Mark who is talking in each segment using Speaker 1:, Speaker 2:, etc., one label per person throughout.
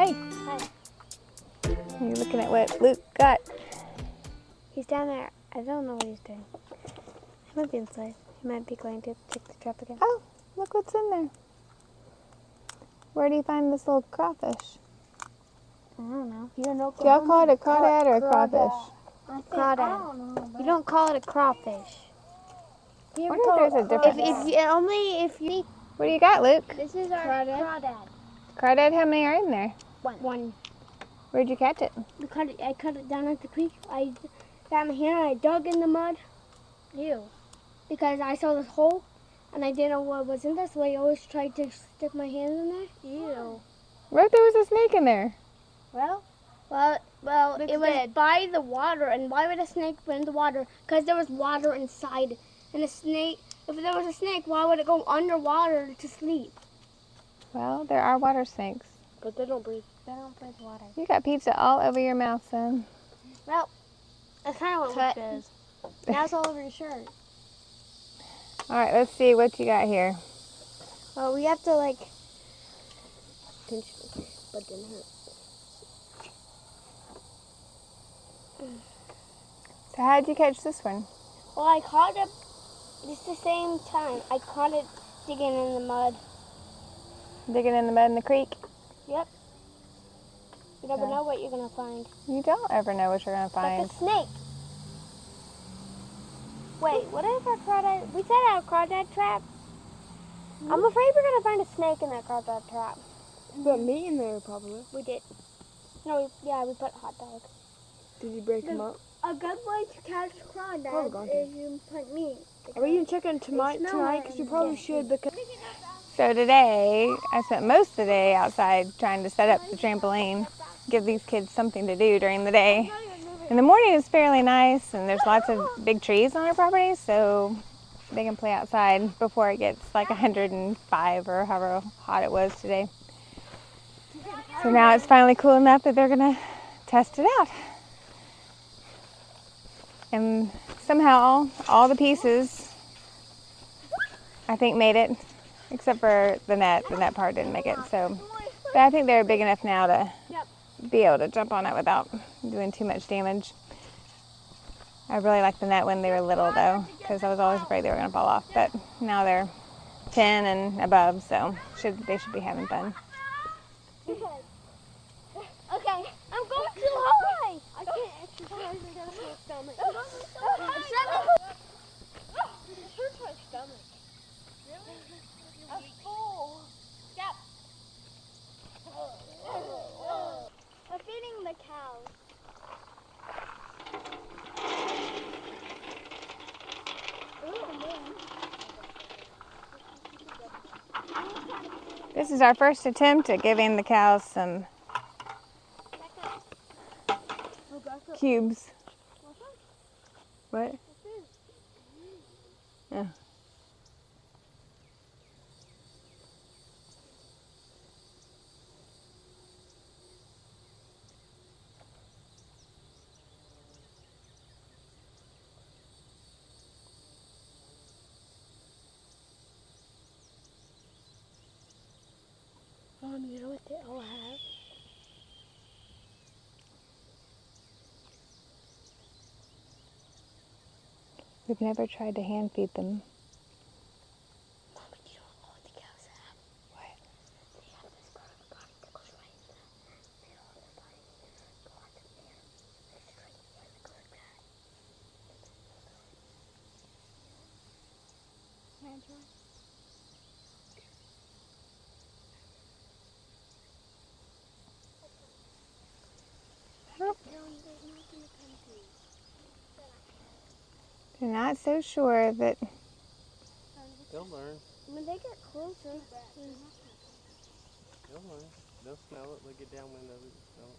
Speaker 1: Hey.
Speaker 2: Hi.
Speaker 1: You're looking at what Luke got.
Speaker 2: He's down there. I don't know what he's doing. He might be inside. He might be going to check the trap again.
Speaker 1: Oh, look what's in there. Where do you find this little crawfish?
Speaker 2: I don't know.
Speaker 3: You don't know.
Speaker 1: Do y'all call it a crawdad or a crawfish?
Speaker 2: Crawdad. You don't call it a crawfish.
Speaker 1: I wonder if there's a difference.
Speaker 2: If you.
Speaker 1: What do you got, Luke?
Speaker 2: This is our crawdad.
Speaker 1: Crawdad, how many are in there?
Speaker 2: One.
Speaker 1: Where'd you catch it?
Speaker 2: I cut it down at the creek. I got my hand and I dug in the mud.
Speaker 3: Ew.
Speaker 2: Because I saw this hole and I didn't know what was in there, so I always tried to stick my hand in there.
Speaker 3: Ew.
Speaker 1: What if there was a snake in there?
Speaker 2: Well,
Speaker 3: Looks
Speaker 2: it was
Speaker 3: dead.
Speaker 2: by the water. And why would a snake be in the water? Because there was water inside. And a snake, if there was a snake, why would it go underwater to sleep?
Speaker 1: Well, there are water snakes.
Speaker 3: But they don't breathe.
Speaker 2: They don't breathe water.
Speaker 1: You got pizza all over your mouth, son.
Speaker 2: Well, that's kind of what Luke does. Now it's all over your shirt.
Speaker 1: All right, let's see what you got here.
Speaker 2: Well, we have to pinch it, but it didn't hurt.
Speaker 1: So how'd you catch this one?
Speaker 2: Well, I caught it just the same time. I caught it digging in the mud.
Speaker 1: Digging in the mud in the creek?
Speaker 2: Yep. You never know what you're going to find.
Speaker 1: You don't ever know what you're going to find.
Speaker 2: Like a snake. Wait, what is our crawdad? We set out a crawdad trap. I'm afraid we're going to find a snake in that crawdad trap.
Speaker 3: Put meat in there, probably.
Speaker 2: We did. No, we put hot dogs.
Speaker 3: Did you break them up?
Speaker 2: A good way to catch crawdads
Speaker 3: Oh, God.
Speaker 2: is you put meat.
Speaker 3: Are we even checking tonight? Because you probably should. Because
Speaker 1: So today, I spent most of the day outside trying to set up the trampoline, give these kids something to do during the day. In the morning it's fairly nice, and there's lots of big trees on our property, so they can play outside before it gets like 105 or however hot it was today. So now it's finally cool enough that they're gonna test it out. And somehow all the pieces, I think, made it, except for the net. The net part didn't make it. So, but I think they're big enough now to be able to jump on it without doing too much damage. I really liked the net when they were little, though, because I was always afraid they were going to fall off. But now they're 10 and above, so they should be having fun.
Speaker 2: Okay, I'm going too high. I can't exercise. I got a stomach. It hurts my stomach. Really? I'm full. Stop. I'm feeding the cows.
Speaker 1: This is our first attempt at giving the cows some cubes. What? Oh.
Speaker 2: You know what they all have?
Speaker 1: We've never tried to hand feed them.
Speaker 2: Mom, but you don't know what the cows have.
Speaker 1: What?
Speaker 2: They have this part of the body that goes right in the middle of the body. Go on to there. They straight and it goes like that. Can I try?
Speaker 1: They're not so sure that
Speaker 4: They'll learn.
Speaker 2: When they get closer,
Speaker 4: They'll learn. They'll smell it. They'll get downwind of it and smell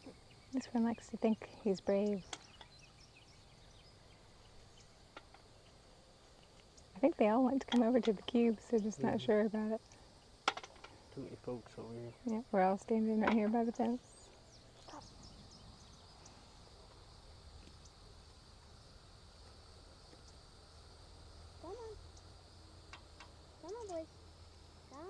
Speaker 4: it.
Speaker 1: this one likes to think he's brave. I think they all want to come over to the cubes. They're just not sure about it.
Speaker 4: Too many folks over here.
Speaker 1: Yeah, we're all standing right here by the fence.
Speaker 2: Come on, boys. Come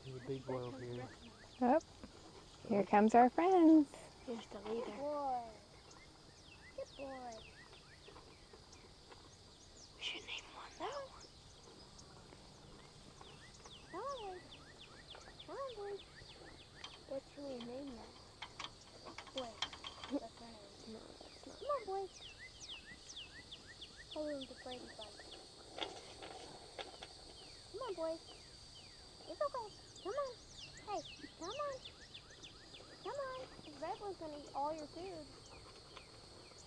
Speaker 4: There's a big boy over here.
Speaker 1: Oh, here comes our friends.
Speaker 2: Here's the leader. Good boy. We should name one though. Come on, boy. Come on, boy. What should we name that? Boy. That's her name. No, that's not. Come on, boy. Call him the Brady Bunch. Come on, boy. It's okay. Come on. Hey, come on. Come on. This red one's gonna eat all your food.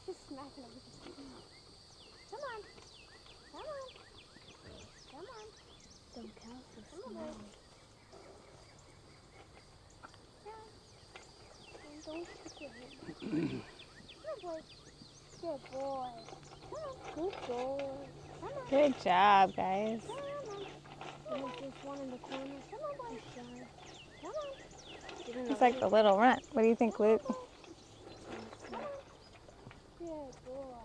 Speaker 2: Just smacking him with his feet. Come on. Come on. Come on. Them cows are small. Don't stick your head. Come on, boy. Good boy. Come on. Good boy. Come on.
Speaker 1: Good job, guys.
Speaker 2: Come on. There's just one in the corner. Come on, boy. Come on.
Speaker 1: It's like the little runt. What do you think, Luke?
Speaker 2: Good boy.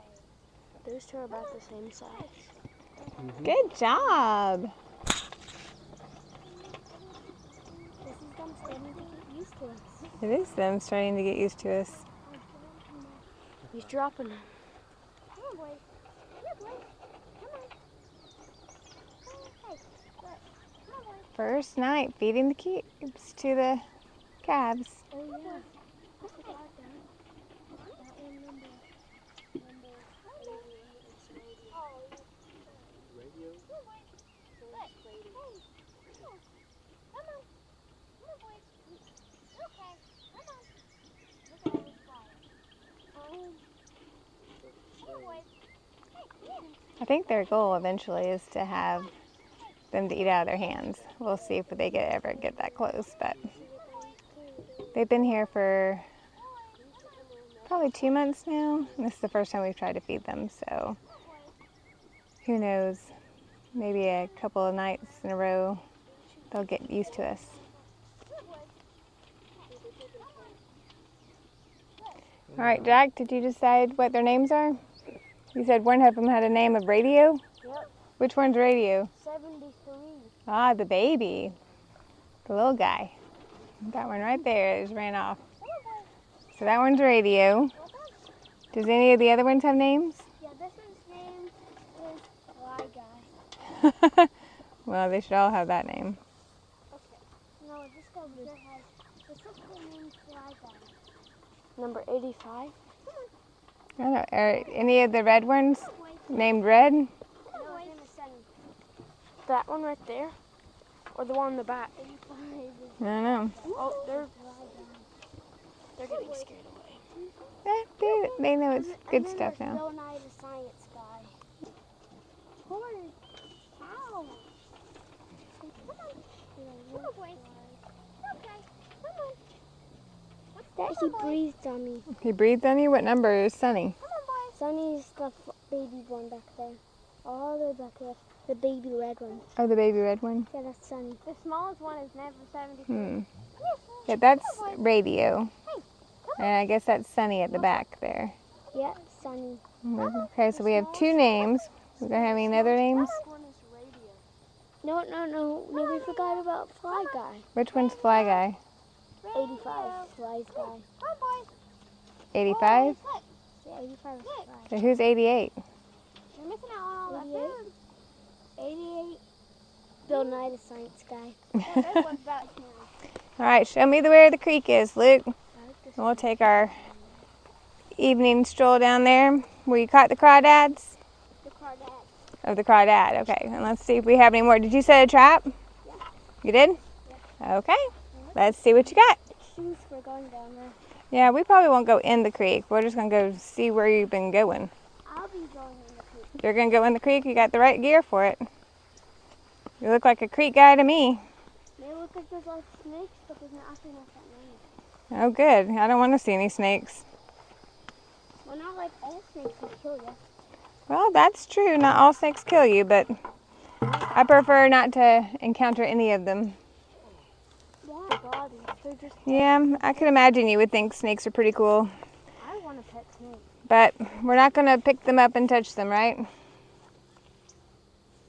Speaker 2: Those two are about the same size.
Speaker 1: Good job.
Speaker 2: This is them starting to get used to us.
Speaker 1: It is them starting to get used to us.
Speaker 2: He's dropping them. Come on, boy. Here, boy. Come on. Hey, look. Come on, boy.
Speaker 1: First night feeding the cubes to the calves.
Speaker 2: Oh, yeah. What's the dog down? That one number 80. It's radio. Oh, yeah.
Speaker 4: Radio?
Speaker 2: Come on, boy. Look. Hey. Come on. Come on. Come on, boy. Okay. Come on. Look at all this fire. Come on, boy. Hey, yeah.
Speaker 1: I think their goal eventually is to have them to eat out of their hands. We'll see if they ever get that close, but they've been here for probably 2 months now. And this is the first time we've tried to feed them, so who knows? Maybe a couple of nights in a row they'll get used to us. All right, Jack, did you decide what their names are? You said one of them had a name of Radio?
Speaker 2: Yep.
Speaker 1: Which one's Radio?
Speaker 2: 73.
Speaker 1: Ah, the baby. The little guy. That one right there just ran off. So that one's Radio. Does any of the other ones have names?
Speaker 2: Yeah, this one's name is Fly Guy.
Speaker 1: Well, they should all have that name.
Speaker 2: Okay. No, this guy over there has the sister named Fly Guy. Number 85.
Speaker 1: I don't know. Are any of the red ones named Red?
Speaker 2: No, his name is Sunny. That one right there? Or the one in the back? 85.
Speaker 1: I don't know.
Speaker 2: Oh, they're getting scared away.
Speaker 1: They know it's good
Speaker 2: And then
Speaker 1: stuff
Speaker 2: there's
Speaker 1: now.
Speaker 2: Bill Nye the Science Guy. Horse. Ow. Come on. Come on, boy. Okay. Come on. That he breathed on me.
Speaker 1: He breathed on you? What number is Sunny?
Speaker 2: Come on, boy. Sunny's the baby one back there. All the way back there. The baby red one.
Speaker 1: Oh, the baby red one?
Speaker 2: Yeah, that's Sunny. The smallest one is never 73.
Speaker 1: Yeah, that's Radio. And I guess that's Sunny at the back there.
Speaker 2: Yeah, Sunny.
Speaker 1: Okay, so we have two names. We don't have any other names?
Speaker 2: No, we forgot about Fly Guy.
Speaker 1: Which one's Fly Guy?
Speaker 2: 85, Fly's Guy.
Speaker 1: 85?
Speaker 2: Yeah, 85 is Fly.
Speaker 1: So who's 88?
Speaker 2: You're missing out on all that food. 88, Bill Nye the Science Guy.
Speaker 1: All right, show me where the creek is, Luke. And we'll take our evening stroll down there where you caught the crawdads.
Speaker 2: The crawdads.
Speaker 1: Oh, the crawdad. Okay, and let's see if we have any more. Did you set a trap?
Speaker 2: Yeah.
Speaker 1: You did? Yeah. Okay, let's see what you got.
Speaker 2: Shoes for going down there.
Speaker 1: Yeah, we probably won't go in the creek. We're just going to go see where you've been going.
Speaker 2: I'll be going in the creek.
Speaker 1: You're going to go in the creek? You got the right gear for it. You look like a creek guy to me.
Speaker 2: They look like there's like snakes, but there's not actually not that many.
Speaker 1: Oh, good. I don't want to see any snakes.
Speaker 2: Well, not like all snakes will kill you.
Speaker 1: Well, that's true. Not all snakes kill you, but I prefer not to encounter any of them.
Speaker 2: Why bodies? They're just...
Speaker 1: Yeah, I can imagine you would think snakes are pretty cool.
Speaker 2: I want to pet snakes.
Speaker 1: But we're not going to pick them up and touch them, right?
Speaker 2: Let's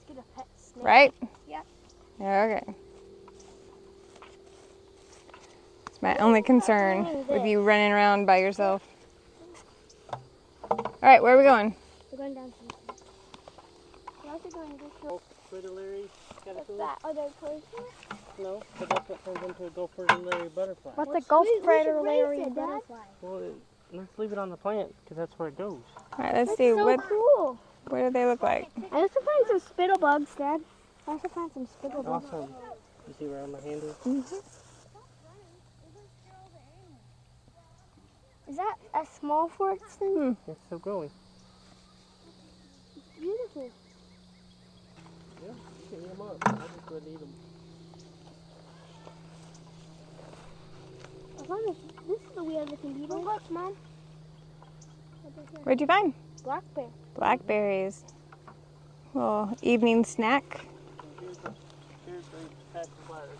Speaker 2: get a pet
Speaker 1: right?
Speaker 2: Yep.
Speaker 1: Okay. It's my only concern with you running around by yourself. All right, where are we going?
Speaker 2: We're going down some. We're also going this way.
Speaker 4: Fritillary
Speaker 2: What's
Speaker 4: caterpillar?
Speaker 2: that? Are they poisonous?
Speaker 4: No, but that's what turns into a Fritillary butterfly.
Speaker 2: What's a gulf fritillary butterfly?
Speaker 4: Well, let's leave it on the plant because that's where it goes.
Speaker 1: All right, let's
Speaker 2: That's
Speaker 1: see.
Speaker 2: so cool.
Speaker 1: What do they look like?
Speaker 2: I also find some spittle bugs, Dad. I also find some spittle bugs.
Speaker 4: Awesome. You see where my hand is?
Speaker 1: Mm-hmm.
Speaker 2: Is that a small forest thing?
Speaker 4: It's still growing.
Speaker 2: It's beautiful.
Speaker 4: Yeah, you can eat them up. I just wouldn't eat them.
Speaker 2: I found this is a weird looking beetle. Look, Mom.
Speaker 1: What'd you find?
Speaker 2: Black bear.
Speaker 1: Blackberries. Little evening snack.
Speaker 4: Here's the patch of flowers.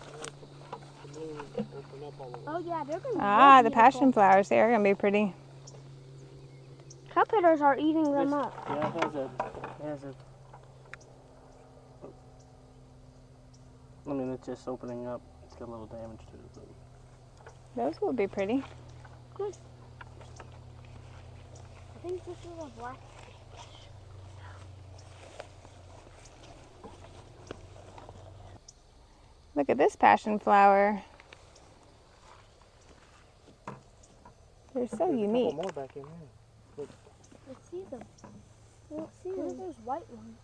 Speaker 4: The blooms open up all over.
Speaker 2: Oh yeah, they're gonna be
Speaker 1: Ah,
Speaker 2: real
Speaker 1: the
Speaker 2: beautiful.
Speaker 1: passion flowers. They're gonna be pretty.
Speaker 2: Caterpillars are eating them up.
Speaker 4: Yeah, it has a. I mean, it's just opening up. It's got a little damage to it. But
Speaker 1: Those will be pretty.
Speaker 2: Good. I think this is a black.
Speaker 1: Look at this passion flower. They're so
Speaker 4: there's
Speaker 1: unique.
Speaker 4: a couple more back in there.
Speaker 2: Let's see them. I don't see them. There's white ones.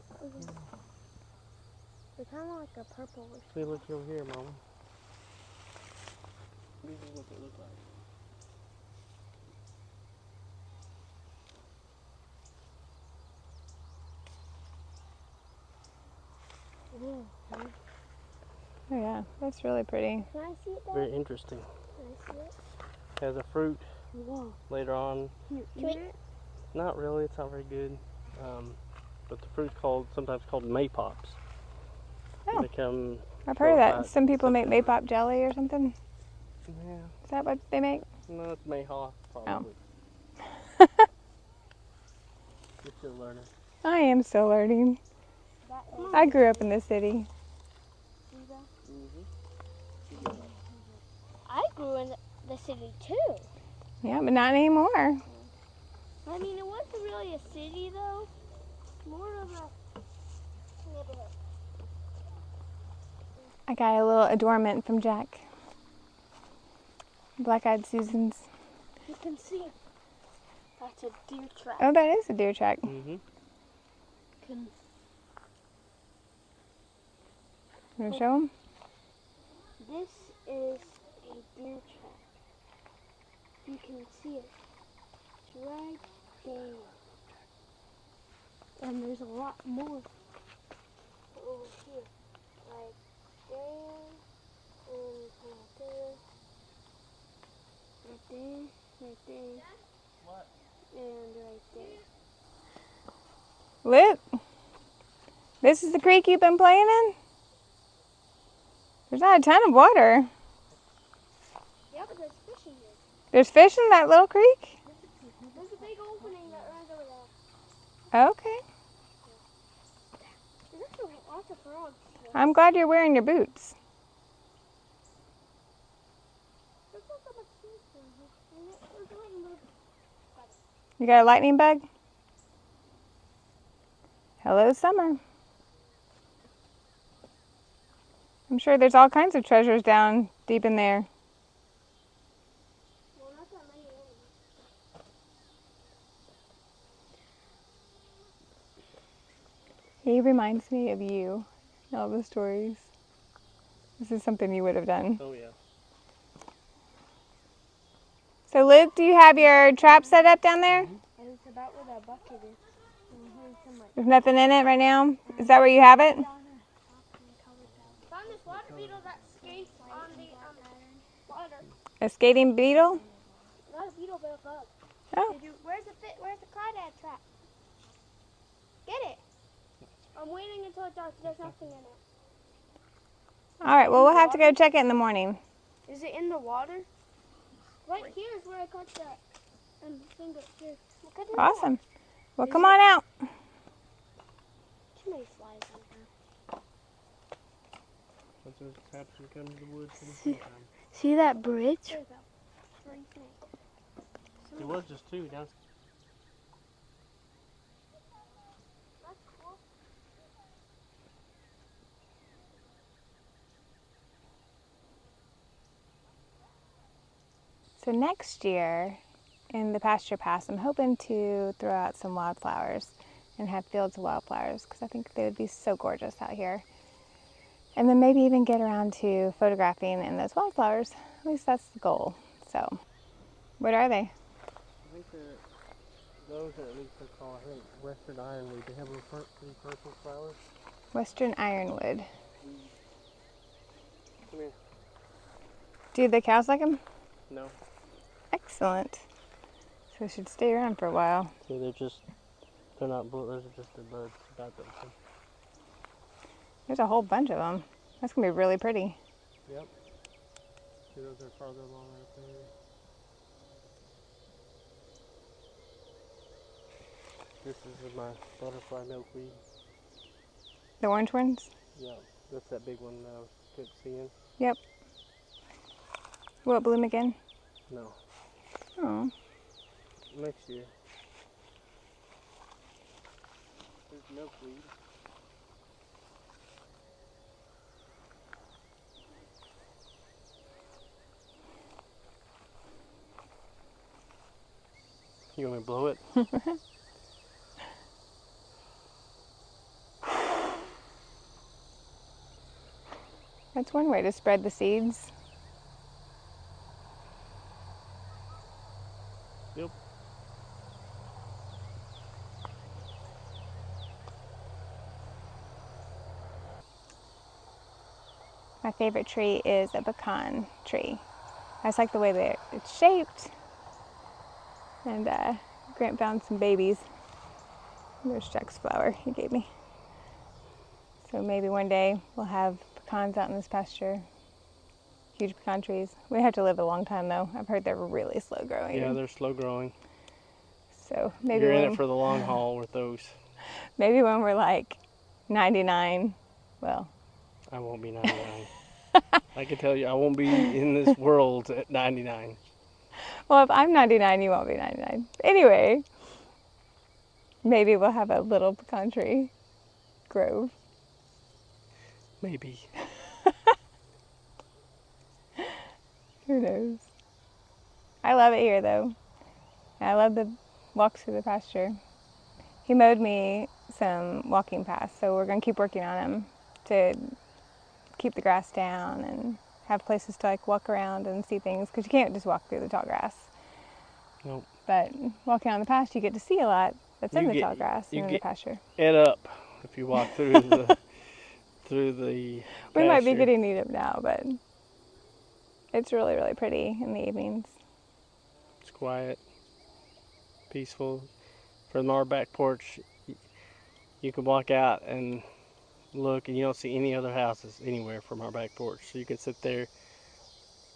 Speaker 2: They're kind of like a purplish.
Speaker 4: See, look over here, Mama. This is what they look like.
Speaker 1: Oh yeah, that's really pretty.
Speaker 2: Can I see it, Dad?
Speaker 4: Very interesting.
Speaker 2: Can I see it?
Speaker 4: Has a fruit
Speaker 2: Whoa.
Speaker 4: later on.
Speaker 2: Can you eat it?
Speaker 4: Not really. It's not very good. But the fruit's sometimes called maypops.
Speaker 1: Oh.
Speaker 4: They come.
Speaker 1: I've heard of that.
Speaker 4: Well,
Speaker 1: Some people make
Speaker 4: September.
Speaker 1: maypop jelly or something.
Speaker 4: Yeah.
Speaker 1: Is that what they make?
Speaker 4: No, it's mayhaw probably.
Speaker 1: Oh.
Speaker 4: You're still learning.
Speaker 1: I am still learning. I grew up in the city.
Speaker 2: I grew in the city too.
Speaker 1: Yeah, but not anymore.
Speaker 2: I mean, it wasn't really a city though. More of a neighborhood.
Speaker 1: I got a little adornment from Jack. Black-eyed Susans.
Speaker 2: You can see that's a deer trap.
Speaker 1: Oh, that is a deer track.
Speaker 4: Mm-hmm.
Speaker 2: Can
Speaker 1: You want to show them?
Speaker 2: This is a deer trap. You can see it right there. And there's a lot more over here. Like there, and right there. Right there, right there.
Speaker 4: What?
Speaker 2: And right there.
Speaker 1: Luke, this is the creek you've been playing in? There's not a ton of water.
Speaker 2: Yeah, but there's fish in here.
Speaker 1: There's fish in that little creek?
Speaker 2: There's a big opening that runs over there.
Speaker 1: Okay.
Speaker 2: There's actually lots of frogs.
Speaker 1: I'm glad you're wearing your boots.
Speaker 2: There's not so much fish in here. There's a lightning bug.
Speaker 1: You got a lightning bug? Hello, summer. I'm sure there's all kinds of treasures down deep in there.
Speaker 2: Well, not that many of them.
Speaker 1: He reminds me of you and all the stories. This is something you would have done.
Speaker 4: Oh, yeah.
Speaker 1: So Luke, do you have your trap set up down there?
Speaker 2: It's about where that bucket is.
Speaker 1: There's nothing in it right now? Is that where you have it?
Speaker 2: Found this water beetle that skates on the water.
Speaker 1: A skating beetle?
Speaker 2: Not a beetle, but a bug.
Speaker 1: Oh.
Speaker 2: Where's the crawdad trap? Get it. I'm waiting until it's dark. There's nothing in it.
Speaker 1: All right, well, we'll have to go check it in the morning.
Speaker 2: Is it in the water? Right here is where I caught that finger. Here. Look at it.
Speaker 1: Awesome. Well, come on out.
Speaker 2: Too many flies in here.
Speaker 4: Once those taps can come to the woods in the springtime.
Speaker 3: See that bridge?
Speaker 2: There you go. 3 snakes.
Speaker 4: It was just 2. Now it's
Speaker 2: That's cool.
Speaker 1: So next year in the pasture pass, I'm hoping to throw out some wildflowers and have fields of wildflowers because I think they would be so gorgeous out here. And then maybe even get around to photographing in those wildflowers. At least that's the goal. So, what are they?
Speaker 4: I think those are at least they're called, I think, Western Ironweed. They have little purple flowers.
Speaker 1: Western Ironwood.
Speaker 4: Come here.
Speaker 1: Do the cows like them?
Speaker 4: No.
Speaker 1: Excellent. So they should stay around for a while.
Speaker 4: See, they're not, those are just their buds. About those.
Speaker 1: There's a whole bunch of them. That's going to be really pretty.
Speaker 4: Yep. See, those are farther along right there. This is my butterfly milkweed.
Speaker 1: The orange ones?
Speaker 4: Yeah, that's that big one that I was kept seeing.
Speaker 1: Yep. Will it bloom again?
Speaker 4: No,
Speaker 1: Oh.
Speaker 4: next year. There's milkweed. You want me to blow it?
Speaker 1: That's one way to spread the seeds.
Speaker 4: Yep.
Speaker 1: My favorite tree is a pecan tree. I just like the way that it's shaped. And Grant found some babies. There's Jack's flower he gave me. So maybe one day we'll have pecans out in this pasture. Huge pecan trees. We have to live a long time though. I've heard they're really slow growing.
Speaker 4: Yeah, they're slow growing.
Speaker 1: So maybe
Speaker 4: You're in it for the long haul with those.
Speaker 1: Maybe when we're like 99, well.
Speaker 4: I won't be 99. I can tell you, I won't be in this world at 99.
Speaker 1: Well, if I'm 99, you won't be 99. Anyway, maybe we'll have a little pecan tree grove.
Speaker 4: Maybe.
Speaker 1: Who knows? I love it here though. I love the walks through the pasture. He mowed me some walking paths, so we're going to keep working on them to keep the grass down and have places to like walk around and see things, because you can't just walk through the tall grass.
Speaker 4: Nope.
Speaker 1: But walking on the pasture, you get to see a lot that's in the tall grass and in the
Speaker 4: get
Speaker 1: pasture.
Speaker 4: It up if you walk through the through the
Speaker 1: We might be
Speaker 4: pasture.
Speaker 1: getting eat up now, but it's really, really pretty in the evenings.
Speaker 4: It's quiet, peaceful. From our back porch, you can walk out and look, and you don't see any other houses anywhere from our back porch. So you can sit there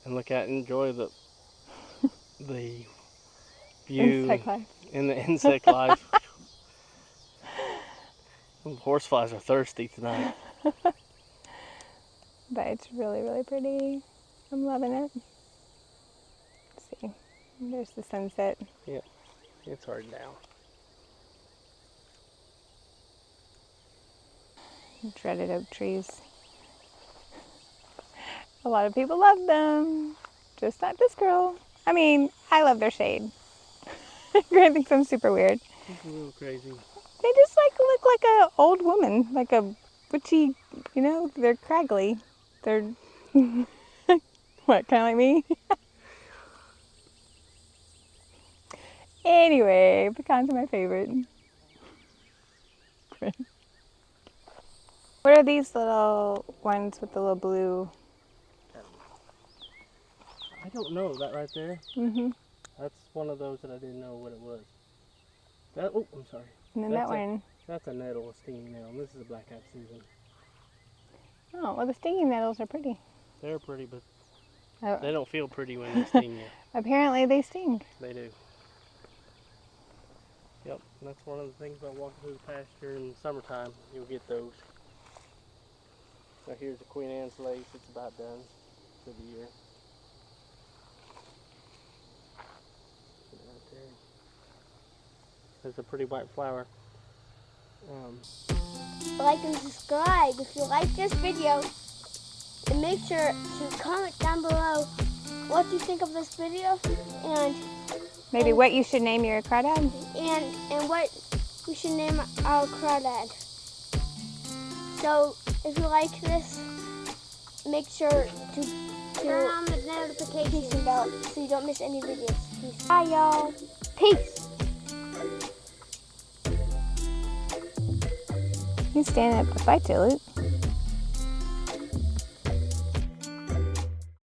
Speaker 4: and look out and enjoy the view
Speaker 1: Insect life.
Speaker 4: and the insect life. Horseflies are thirsty tonight.
Speaker 1: But it's really, really pretty. I'm loving it. Let's see. There's the sunset.
Speaker 4: Yeah, it's hard now.
Speaker 1: Dreaded oak trees. A lot of people love them. Just not this girl. I mean, I love their shade. Grant thinks I'm super weird.
Speaker 4: It's a little crazy.
Speaker 1: They just like look like an old woman, like a witchy, you know, they're craggly. They're, what, kind of like me? Anyway, pecans are my favorite. What are these little ones with the little blue?
Speaker 4: I don't know that right there.
Speaker 1: Mm-hmm.
Speaker 4: That's one of those that I didn't know what it was. That, oh, I'm sorry.
Speaker 1: And then
Speaker 4: That's
Speaker 1: that one.
Speaker 4: That's a nettle, a stinging nettle. This is a black-eyed Susan.
Speaker 1: Oh, well, the stinging nettles are pretty.
Speaker 4: They're pretty, but
Speaker 1: Oh,
Speaker 4: they don't feel pretty when they sting you.
Speaker 1: apparently they sting.
Speaker 4: They do. Yep, that's one of the things about walking through the pasture in the summertime. You'll get those. Now here's the Queen Anne's lace. It's about done for the year. Put it right there. There's a pretty white flower.
Speaker 2: Like and subscribe if you like this video, and make sure to comment down below what you think of this video, and
Speaker 1: Maybe what you should name your crawdad?
Speaker 2: and what we should name our crawdad. So if you like this, make sure to turn on the notification bell so you don't miss any videos. Peace. Bye, y'all. Peace.
Speaker 1: You stand up to fight, Luke.